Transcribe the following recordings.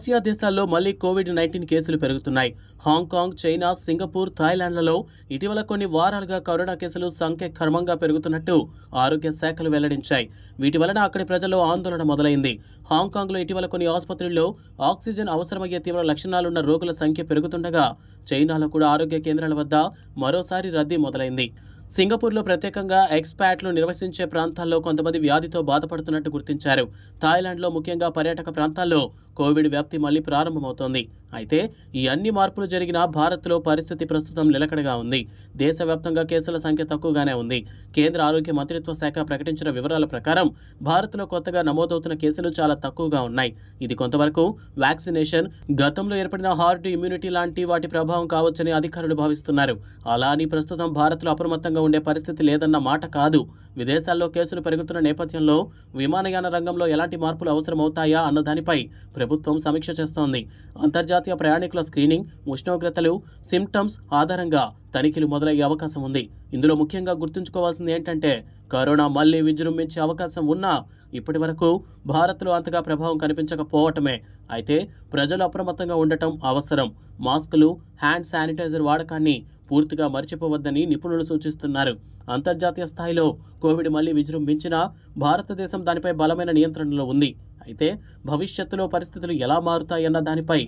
Asia దేశాల్లో మళ్లీ COVID-19 కేసులు పెరుగుతున్నాయి. హాంకాంగ్, చైనా, సింగపూర్, థాయిలాండ్లలో ఇటీవల కొన్ని వారాలుగా కరోనా కేసులు సంఖ్య క్రమంగా పెరుగుతున్నట్టు ఆరోగ్య శాఖలు వెల్లడించాయి. వీటి వలన అక్కడి ప్రజల్లో ఆందోళన మొదలైంది. హాంకాంగ్లో ఇటీవల కొన్ని ఆసుపత్రుల్లో ఆక్సిజన్ అవసరమయ్యే తీవ్ర లక్షణాలున్న రోగుల సంఖ్య పెరుగుతుండగా, చైనాలో కూడా ఆరోగ్య కేంద్రాల వద్ద మరోసారి రద్దీ మొదలైంది. సింగపూర్లో ప్రత్యేకంగా ఎక్స్పాట్లు నివసించే ప్రాంతాల్లో కొంతమంది వ్యాధితో బాధపడుతున్నట్టు గుర్తించారు. థాయిలాండ్లో ముఖ్యంగా పర్యాటక ప్రాంతాల్లో కోవిడ్ వ్యాప్తి మళ్లీ ప్రారంభమవుతోంది. అయితే ఈ అన్ని మార్పులు జరిగినా భారత్లో పరిస్థితి ప్రస్తుతం నిలకడగా ఉంది. దేశవ్యాప్తంగా కేసుల సంఖ్య తక్కువగానే ఉంది. కేంద్ర ఆరోగ్య మంత్రిత్వ శాఖ ప్రకటించిన వివరాల ప్రకారం భారత్లో కొత్తగా నమోదవుతున్న కేసులు చాలా తక్కువగా ఉన్నాయి. ఇది కొంతవరకు వ్యాక్సినేషన్, గతంలో ఏర్పడిన హార్డ్ ఇమ్యూనిటీ లాంటి వాటి ప్రభావం కావచ్చని అధికారులు భావిస్తున్నారు. అలా అని ప్రస్తుతం భారత్లో అప్రమత్తంగా ఉండే పరిస్థితి లేదన్న మాట కాదు. విదేశాల్లో కేసులు పెరుగుతున్న నేపథ్యంలో విమానయాన రంగంలో ఎలాంటి మార్పులు అవసరమవుతాయా అన్న దానిపై ప్రభుత్వం సమీక్ష చేస్తోంది. అంతర్జాతీయ ప్రయాణికుల స్క్రీనింగ్, ఉష్ణోగ్రతలు, సిమ్టమ్స్ ఆధారంగా తనిఖీలు మొదలయ్యే అవకాశం ఉంది. ఇందులో ముఖ్యంగా గుర్తుంచుకోవాల్సింది ఏంటంటే, కరోనా మళ్లీ విజృంభించే అవకాశం ఉన్నా ఇప్పటి వరకు భారత్లో అంతగా ప్రభావం కనిపించకపోవటమే. అయితే ప్రజలు అప్రమత్తంగా ఉండటం అవసరం. మాస్కులు, హ్యాండ్ శానిటైజర్ వాడకాన్ని పూర్తిగా మర్చిపోవద్దని నిపుణులు సూచిస్తున్నారు. అంతర్జాతీయ స్థాయిలో కోవిడ్ మళ్లీ విజృంభించినా భారతదేశం దానిపై బలమైన నియంత్రణలో ఉంది. అయితే భవిష్యత్తులో పరిస్థితులు ఎలా మారుతాయన్న దానిపై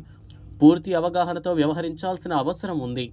పూర్తి అవగాహనతో వ్యవహరించాల్సిన అవసరం ఉంది.